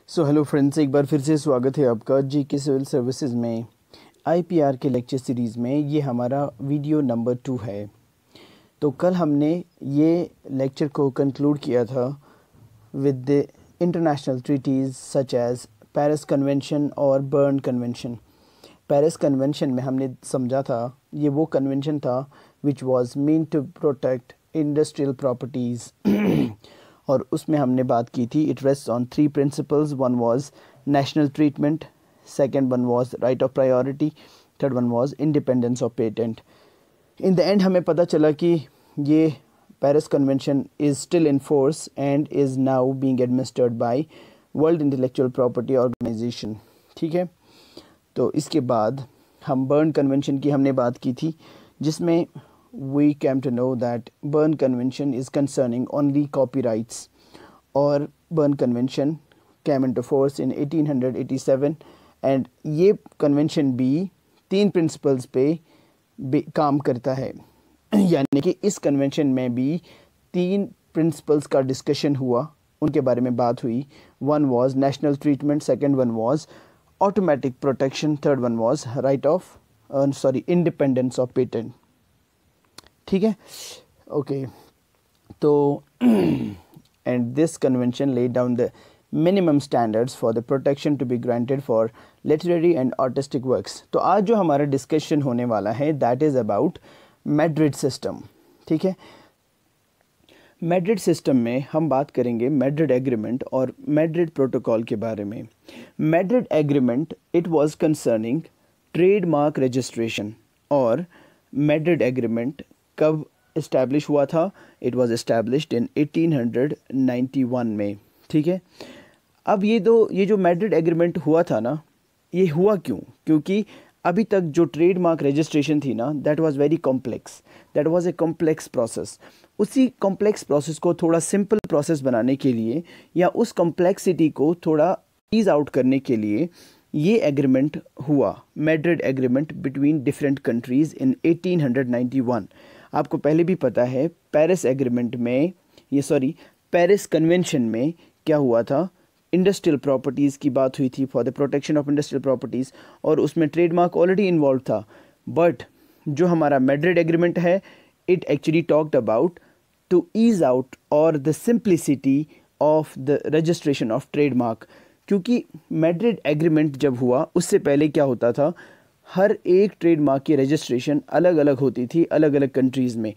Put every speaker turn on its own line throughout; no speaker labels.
So hello friends, एक बार फिर से स्वागत है आपका जीके सिविल सर्विसेज में आईपीआर के लेक्चर सीरीज़ में। ये हमारा वीडियो नंबर 2 है। तो कल हमने ये लेक्चर को कंक्लूड किया था with the international treaties such as Paris convention और बर्न कन्वेंशन। पेरिस कन्वेंशन में हमने समझा था ये वो कन्वेंशन था which was meant to protect industrial properties और उसमें हमने बात की थी it rests on 3 principles. One was national treatment, second one was right of priority, third one was independence of patent. In the end हमें पता चला कि ये Paris convention is still in force and is now being administered by World Intellectual property Organization. ठीक है, तो इसके बाद हम बर्न कन्वेंशन की हमने बात की थी, जिसमें we came to know that Berne Convention is concerning only copyrights, और Berne Convention came into force in 1887 and ये convention भी 3 principles पे काम करता है। यानी कि इस convention में भी 3 principles का discussion हुआ, उनके बारे में बात हुई। One was national treatment, second one was automatic protection, third one was right of independence of patent। ठीक है, ओके। तो and this convention laid down the minimum standards for the protection to be granted for literary and artistic works. तो आज जो हमारा discussion होने वाला है that is about Madrid system. ठीक है, मैड्रिड सिस्टम में हम बात करेंगे मैड्रिड एग्रीमेंट और मैड्रिड प्रोटोकॉल के बारे में। Madrid agreement it was concerning trademark registration, और मैड्रिड एग्रीमेंट कब इस्टेब्लिश हुआ था? इट वाज इस्टेब्लिश्ड इन 1891 में। ठीक है, अब ये जो मैड्रिड एग्रीमेंट हुआ था ना, ये हुआ क्यों? क्योंकि अभी तक जो ट्रेडमार्क रजिस्ट्रेशन थी ना, that was very complex, that was a complex process. उसी कॉम्प्लेक्स प्रोसेस को थोड़ा सिंपल प्रोसेस बनाने के लिए या उस कॉम्प्लेक्सिटी को थोड़ा ईज आउट करने के लिए ये एग्रीमेंट हुआ, Madrid agreement between different countries in 1891। आपको पहले भी पता है पेरिस एग्रीमेंट में पेरिस कन्वेंशन में क्या हुआ था, इंडस्ट्रियल प्रॉपर्टीज़ की बात हुई थी, for the protection of industrial properties, और उसमें ट्रेडमार्क ऑलरेडी इन्वॉल्व था। बट जो हमारा मैड्रिड एग्रीमेंट है it actually talked about to ease out और the simplicity of the registration of trademark. क्योंकि मैड्रिड एग्रीमेंट जब हुआ उससे पहले क्या होता था, हर एक ट्रेडमार्क की रजिस्ट्रेशन अलग अलग होती थी अलग अलग कंट्रीज़ में।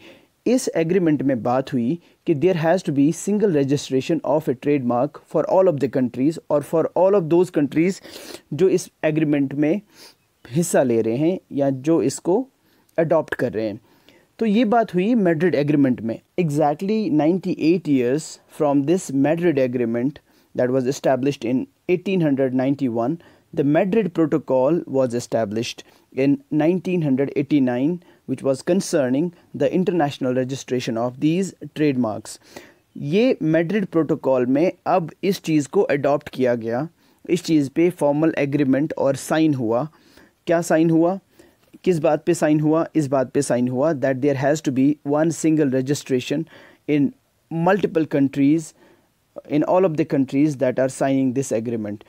इस एग्रीमेंट में बात हुई कि there has to be single registration of a trademark for all of the countries और for all of those countries जो इस एग्रीमेंट में हिस्सा ले रहे हैं या जो इसको अडॉप्ट कर रहे हैं। तो ये बात हुई मैड्रिड एग्रीमेंट में। Exactly 98 years from this Madrid agreement that was established in 1891, the Madrid Protocol was established in 1989, which was concerning the international registration of these trademarks. ये मैड्रिड प्रोटोकॉल में अब इस चीज़ को अडॉप्ट किया गया, इस चीज़ पे फॉर्मल एग्रीमेंट और साइन हुआ। क्या साइन हुआ? किस बात पे साइन हुआ? इस बात पे साइन हुआ that there has to be one single registration in multiple countries, in all of the countries that are signing this agreement।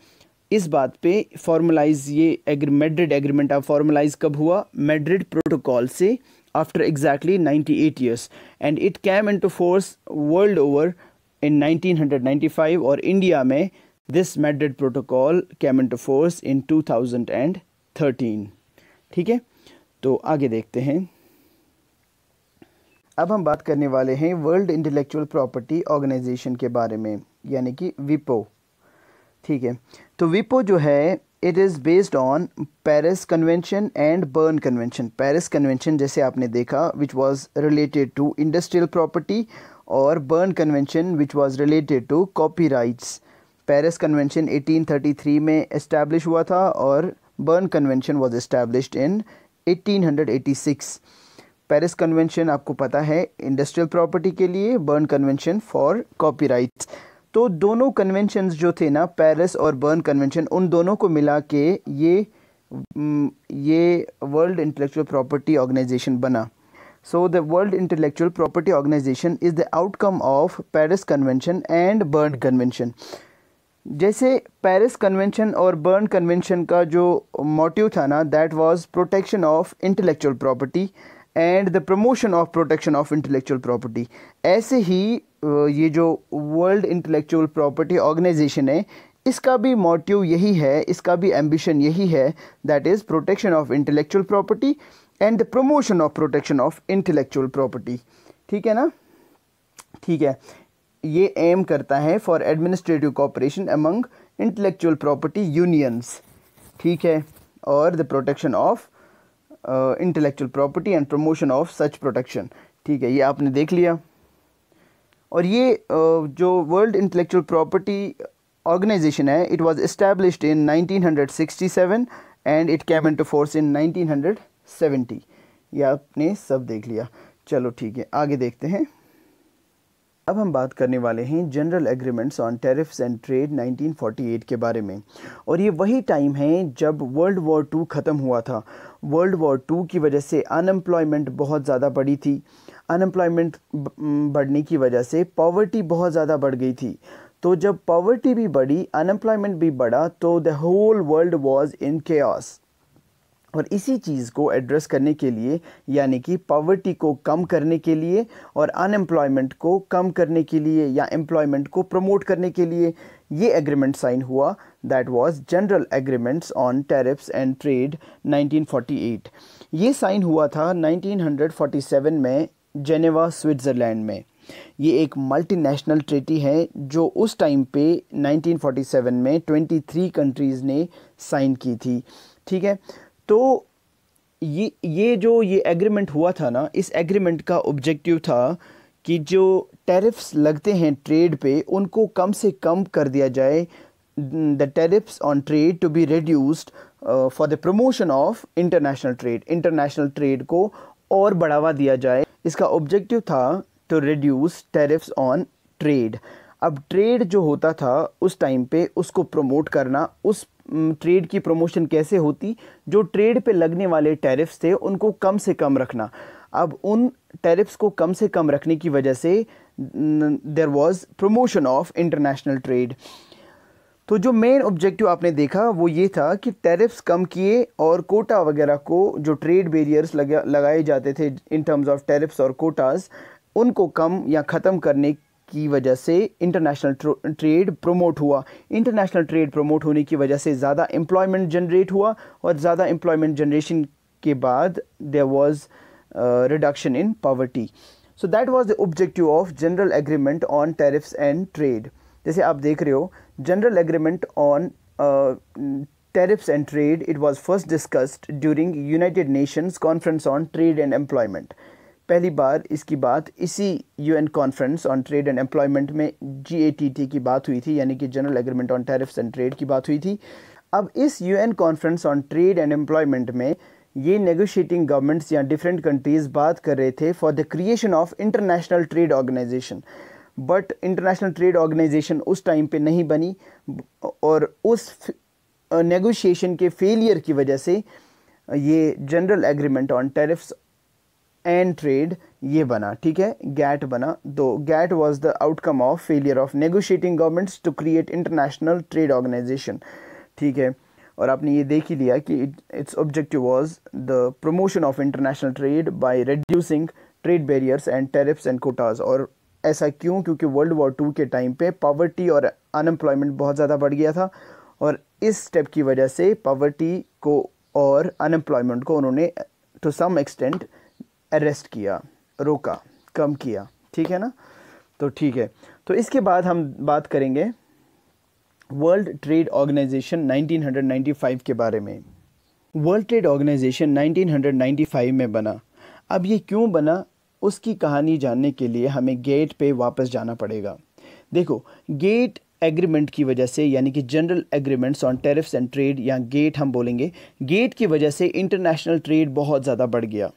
इस बात पे फॉर्मलाइज ये मैड्रिड एग्रीमेंट अब फॉर्मलाइज कब हुआ? मैड्रिड प्रोटोकॉल से after exactly 98 years, and it came into force world over in 1995, और India में this Madrid protocol came into force in 2013। ठीक है, तो आगे देखते हैं। अब हम बात करने वाले हैं वर्ल्ड इंटेलेक्चुअल प्रॉपर्टी ऑर्गेनाइजेशन के बारे में, यानी कि विपो। ठीक है, तो विपो जो है it is based on Paris convention and Berne convention. Paris convention जैसे आपने देखा which was related to industrial property, और Berne convention which was related to copyrights. Paris convention 1833 में इस्टेब्लिश हुआ था और Berne convention was established in 1886। Paris convention आपको पता है इंडस्ट्रियल प्रॉपर्टी के लिए, बर्न कन्वेंशन फॉर कॉपीराइट्स। तो दोनों कन्वेंशंस जो थे ना, पेरिस और बर्न कन्वेंशन, उन दोनों को मिला के ये वर्ल्ड इंटेलेक्चुअल प्रॉपर्टी ऑर्गेनाइजेशन बना। So the World Intellectual property Organization is the outcome of Paris convention and Berne convention. जैसे पेरिस कन्वेंशन और बर्न कन्वेंशन का जो मोटिव था ना, that was protection of intellectual property and the promotion of protection of intellectual property. ऐसे ही ये जो वर्ल्ड इंटेलेक्चुअल प्रॉपर्टी ऑर्गेनाइजेशन है, इसका भी मोटिव यही है, इसका भी एम्बिशन यही है, that is protection of intellectual property and the promotion of protection of intellectual property. ठीक है ना, ठीक है। ये एम करता है for administrative cooperation among intellectual property unions, ठीक है, और the protection of intellectual property and promotion of such protection. ठीक है, ये आपने देख लिया। और ये जो वर्ल्ड इंटेलेक्चुअल प्रॉपर्टी ऑर्गेनाइजेशन है, it was established in 1967 and it came into force इन 1970। ये आपने सब देख लिया। चलो ठीक है, आगे देखते हैं। अब हम बात करने वाले हैं general agreements on Tariffs and trade 1948 के बारे में। और ये वही टाइम है जब वर्ल्ड वॉर 2 ख़त्म हुआ था। वर्ल्ड वॉर 2 की वजह से अनएम्प्लॉयमेंट बहुत ज़्यादा बढ़ी थी। अनएम्प्लॉयमेंट बढ़ने की वजह से पॉवर्टी बहुत ज़्यादा बढ़ गई थी। तो जब पॉवर्टी भी बढ़ी, अनएम्प्लॉयमेंट भी बढ़ा, तो the whole world was in chaos. और इसी चीज़ को एड्रेस करने के लिए, यानी कि पॉवर्टी को कम करने के लिए और अनएम्प्लॉयमेंट को कम करने के लिए या एम्प्लॉयमेंट को प्रमोट करने के लिए ये एग्रीमेंट साइन हुआ, that was general agreements on Tariffs and trade 1948। ये साइन हुआ था 1947 में जेनेवा, स्विट्ज़रलैंड में। ये एक मल्टीनेशनल ट्रीटी है जो उस टाइम पे 1947 में 23 कंट्रीज़ ने साइन की थी। ठीक है, तो ये एग्रीमेंट हुआ था ना, इस एग्रीमेंट का ऑब्जेक्टिव था कि जो टैरिफ्स लगते हैं ट्रेड पे, उनको कम से कम कर दिया जाए। The tariffs on trade to be reduced for the promotion of international trade. International trade को और बढ़ावा दिया जाए। इसका ऑब्जेक्टिव था to reduce tariffs on trade. अब ट्रेड जो होता था उस टाइम पे, उसको प्रमोट करना। उस ट्रेड की प्रमोशन कैसे होती? जो ट्रेड पे लगने वाले टैरिफ्स थे उनको कम से कम रखना। अब उन टैरिफ्स को कम से कम रखने की वजह से there was promotion of international trade. तो जो मेन ऑब्जेक्टिव आपने देखा वो ये था कि टैरिफ्स कम किए और कोटा वगैरह को, जो ट्रेड बैरियर्स लगाए जाते थे इन टर्म्स ऑफ टैरिफ्स और कोटास, उनको कम या ख़त्म करने की वजह से इंटरनेशनल ट्रेड प्रमोट हुआ। इंटरनेशनल ट्रेड प्रमोट होने की वजह से ज़्यादा एम्प्लॉयमेंट जनरेट हुआ और ज़्यादा एम्प्लॉयमेंट जनरेशन के बाद there was reduction in poverty. So that was the objective of General Agreement on Tariffs and Trade. जैसे आप देख रहे हो, General Agreement on Tariffs and Trade, it was first discussed during United Nations Conference on Trade and Employment. पहली बार इसकी बात इसी UN Conference on Trade and Employment में GATT की बात हुई थी, यानी कि General Agreement on Tariffs and Trade की बात हुई थी। अब इस UN Conference on Trade and Employment में ये नेगोशिएटिंग गवर्नमेंट्स या डिफरेंट कंट्रीज़ बात कर रहे थे for the creation of international Trade Organization. But International Trade Organization उस टाइम पे नहीं बनी और उस नेगोशिएशन के फेलियर की वजह से ये General Agreement on Tariffs and Trade ये बना। ठीक है, गैट बना। Though GATT was the outcome of failure of negotiating governments to create International Trade Organization. ठीक है, और आपने ये देख ही लिया कि its objective was the promotion of international trade by reducing trade barriers and tariffs and quotas. और ऐसा क्यों? क्योंकि वर्ल्ड वॉर 2 के टाइम पे पॉवर्टी और अनएम्प्लॉयमेंट बहुत ज़्यादा बढ़ गया था और इस स्टेप की वजह से पॉवर्टी को और अनएम्प्लॉयमेंट को उन्होंने टू सम एक्सटेंट अरेस्ट किया, रोका, कम किया। ठीक है ना, तो ठीक है। तो इसके बाद हम बात करेंगे वर्ल्ड ट्रेड ऑर्गेनाइजेशन 1995 के बारे में। वर्ल्ड ट्रेड ऑर्गेनाइजेशन 1995 में बना। अब ये क्यों बना, उसकी कहानी जानने के लिए हमें गेट पे वापस जाना पड़ेगा। देखो, गेट एग्रीमेंट की वजह से, यानी कि general agreements on Tariffs and trade, या गेट हम बोलेंगे, गेट की वजह से इंटरनेशनल ट्रेड बहुत ज़्यादा बढ़ गया।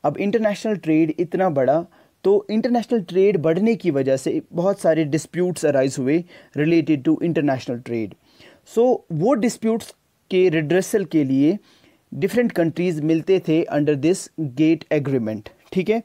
अब इंटरनेशनल ट्रेड इतना बढ़ा तो इंटरनेशनल ट्रेड बढ़ने की वजह से बहुत सारे डिस्प्यूट्स अराइज हुए रिलेटेड टू इंटरनेशनल ट्रेड। सो वो डिस्प्यूट्स के रिड्रेसल के लिए डिफरेंट कंट्रीज़ मिलते थे अंडर दिस गेट एग्रीमेंट। ठीक है,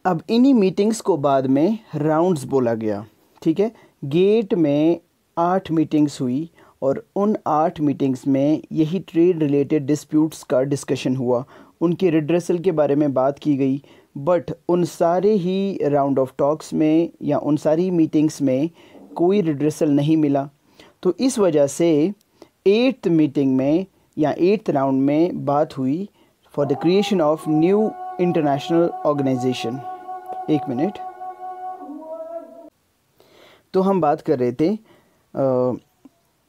अब इन्हीं मीटिंग्स को बाद में राउंड्स बोला गया। ठीक है, गेट में 8 मीटिंग्स हुई और उन 8 मीटिंग्स में यही ट्रेड रिलेटेड डिस्प्यूट्स का डिस्कशन हुआ, उनके रिड्रेसल के बारे में बात की गई। बट उन सारे ही राउंड ऑफ टॉक्स में या उन सारी मीटिंग्स में कोई रिड्रेसल नहीं मिला। तो इस वजह से 8th मीटिंग में या 8th राउंड में बात हुई for the creation of new international organization. एक मिनट। तो हम बात कर रहे थे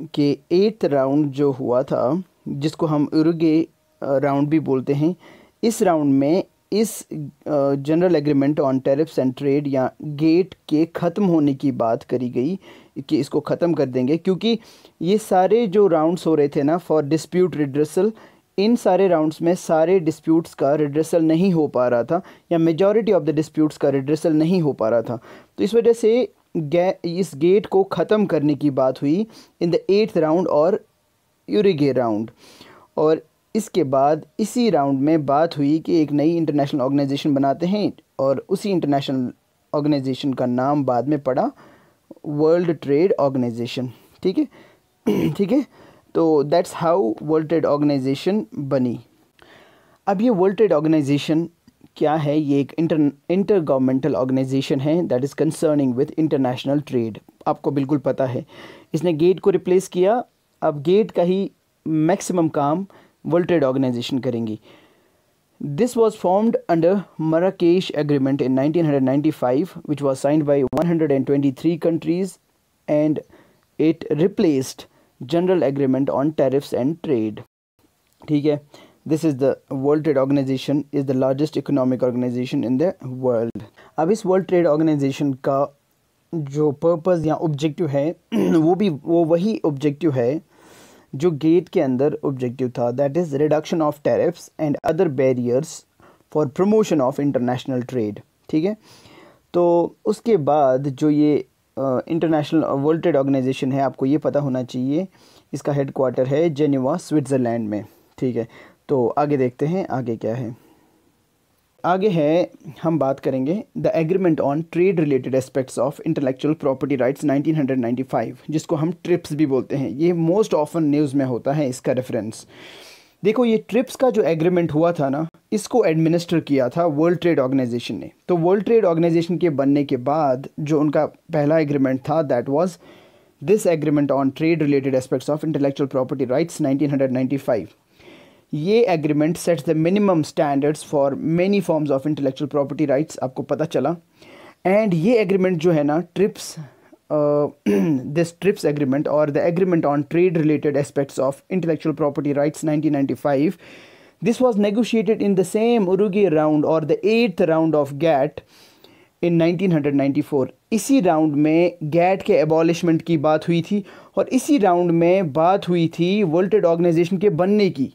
कि 8th राउंड जो हुआ था, जिसको हम उरुग्वे राउंड भी बोलते हैं, इस राउंड में इस general Agreement on Tariffs and trade या गेट के ख़त्म होने की बात करी गई कि इसको ख़त्म कर देंगे, क्योंकि ये सारे जो राउंड्स हो रहे थे ना फॉर डिस्प्यूट रिड्रेसल, इन सारे राउंड्स में सारे डिस्प्यूट्स का रिड्रेसल नहीं हो पा रहा था या मेजॉरिटी ऑफ द डिस्प्यूट्स का रिड्रेसल नहीं हो पा रहा था। तो इस वजह से इस गेट को ख़त्म करने की बात हुई इन द 8th राउंड और उरुग्वे राउंड। और इसके बाद इसी राउंड में बात हुई कि एक नई इंटरनेशनल ऑर्गेनाइजेशन बनाते हैं और उसी इंटरनेशनल ऑर्गेनाइजेशन का नाम बाद में पड़ा वर्ल्ड ट्रेड ऑर्गेनाइजेशन। ठीक है ठीक है। तो that's how World Trade Organization बनी। अब ये वर्ल्ड ट्रेड ऑर्गेनाइजेशन क्या है? ये एक इंटर गवर्नमेंटल ऑर्गेनाइजेशन है that is concerning with international trade. आपको बिल्कुल पता है, इसने गेट को रिप्लेस किया। अब गेट का ही मैक्सिमम काम वर्ल्ड ट्रेड ऑर्गेनाइजेशन करेंगी। This was formed under Marrakesh agreement in 1995 which was signed by 123 countries and it replaced General Agreement on Tariffs and Trade. ठीक है। This is the World Trade Organization is the largest economic organization in the world. अब इस world Trade organisation का जो purpose या objective है वो वही ऑब्जेक्टिव है जो गेट के अंदर ऑब्जेक्टिव था, that is reduction of tariffs and other barriers for promotion of international trade. ठीक है। तो उसके बाद जो ये इंटरनेशनल वर्ल्ड ट्रेड ऑर्गेनाइजेशन है, आपको ये पता होना चाहिए, इसका हेड क्वार्टर है जेनेवा स्विट्ज़रलैंड में। ठीक है। तो आगे देखते हैं आगे क्या है। आगे है, हम बात करेंगे the agreement on trade related aspects of intellectual property rights 1995, जिसको हम ट्रिप्स भी बोलते हैं। ये मोस्ट ऑफन न्यूज़ में होता है इसका रेफरेंस। देखो, ये ट्रिप्स का जो एग्रीमेंट हुआ था ना, इसको एडमिनिस्टर किया था वर्ल्ड ट्रेड ऑर्गेनाइजेशन ने। तो वर्ल्ड ट्रेड ऑर्गेनाइजेशन के बनने के बाद जो उनका पहला एग्रीमेंट था, that was this agreement on trade related aspects of intellectual property rights 1995। ये agreement sets the minimum standards for many forms of intellectual property rights, आपको पता चला। एंड ये एग्रीमेंट जो है ना, trips this TRIPS agreement or the agreement on trade related aspects of intellectual property rights 1995, this was negotiated in the same Uruguay round or the 8th round of GATT in 1994। इसी round में GATT के एबॉलिशमेंट की बात हुई थी और इसी round में बात हुई थी वर्ल्ड ट्रेड ऑर्गेनाइजेशन के बनने की,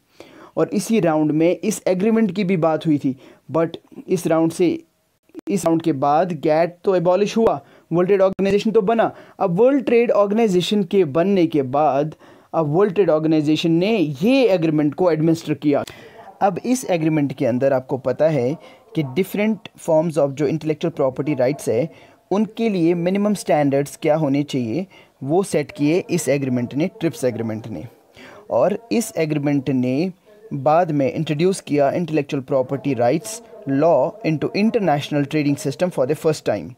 और इसी राउंड में इस एग्रीमेंट की भी बात हुई थी। बट इस राउंड के बाद GATT तो एबॉलिश हुआ, वर्ल्ड ट्रेड ऑर्गेनाइजेशन तो बना। अब वर्ल्ड ट्रेड ऑर्गेनाइजेशन के बनने के बाद अब वर्ल्ड ट्रेड ऑर्गेनाइजेशन ने ये एग्रीमेंट को एडमिनिस्टर किया। अब इस एग्रीमेंट के अंदर आपको पता है कि डिफरेंट फॉर्म्स ऑफ जो इंटेलेक्चुअल प्रॉपर्टी राइट्स है, उनके लिए मिनिमम स्टैंडर्ड्स क्या होने चाहिए वो सेट किए इस एग्रीमेंट ने, ट्रिप्स एग्रीमेंट ने। और इस एग्रीमेंट ने बाद में इंट्रोड्यूस किया intellectual property rights law into international trading system for the first time.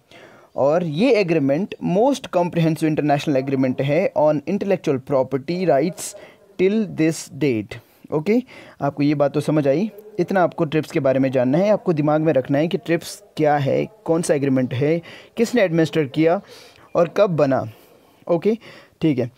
और ये agreement most comprehensive international agreement है on intellectual property rights till this date. Okay, आपको ये बात तो समझ आई। इतना आपको ट्रिप्स के बारे में जानना है, आपको दिमाग में रखना है कि ट्रिप्स क्या है, कौन सा एग्रीमेंट है, किसने एडमिनिस्टर किया और कब बना। ओके, ठीक है।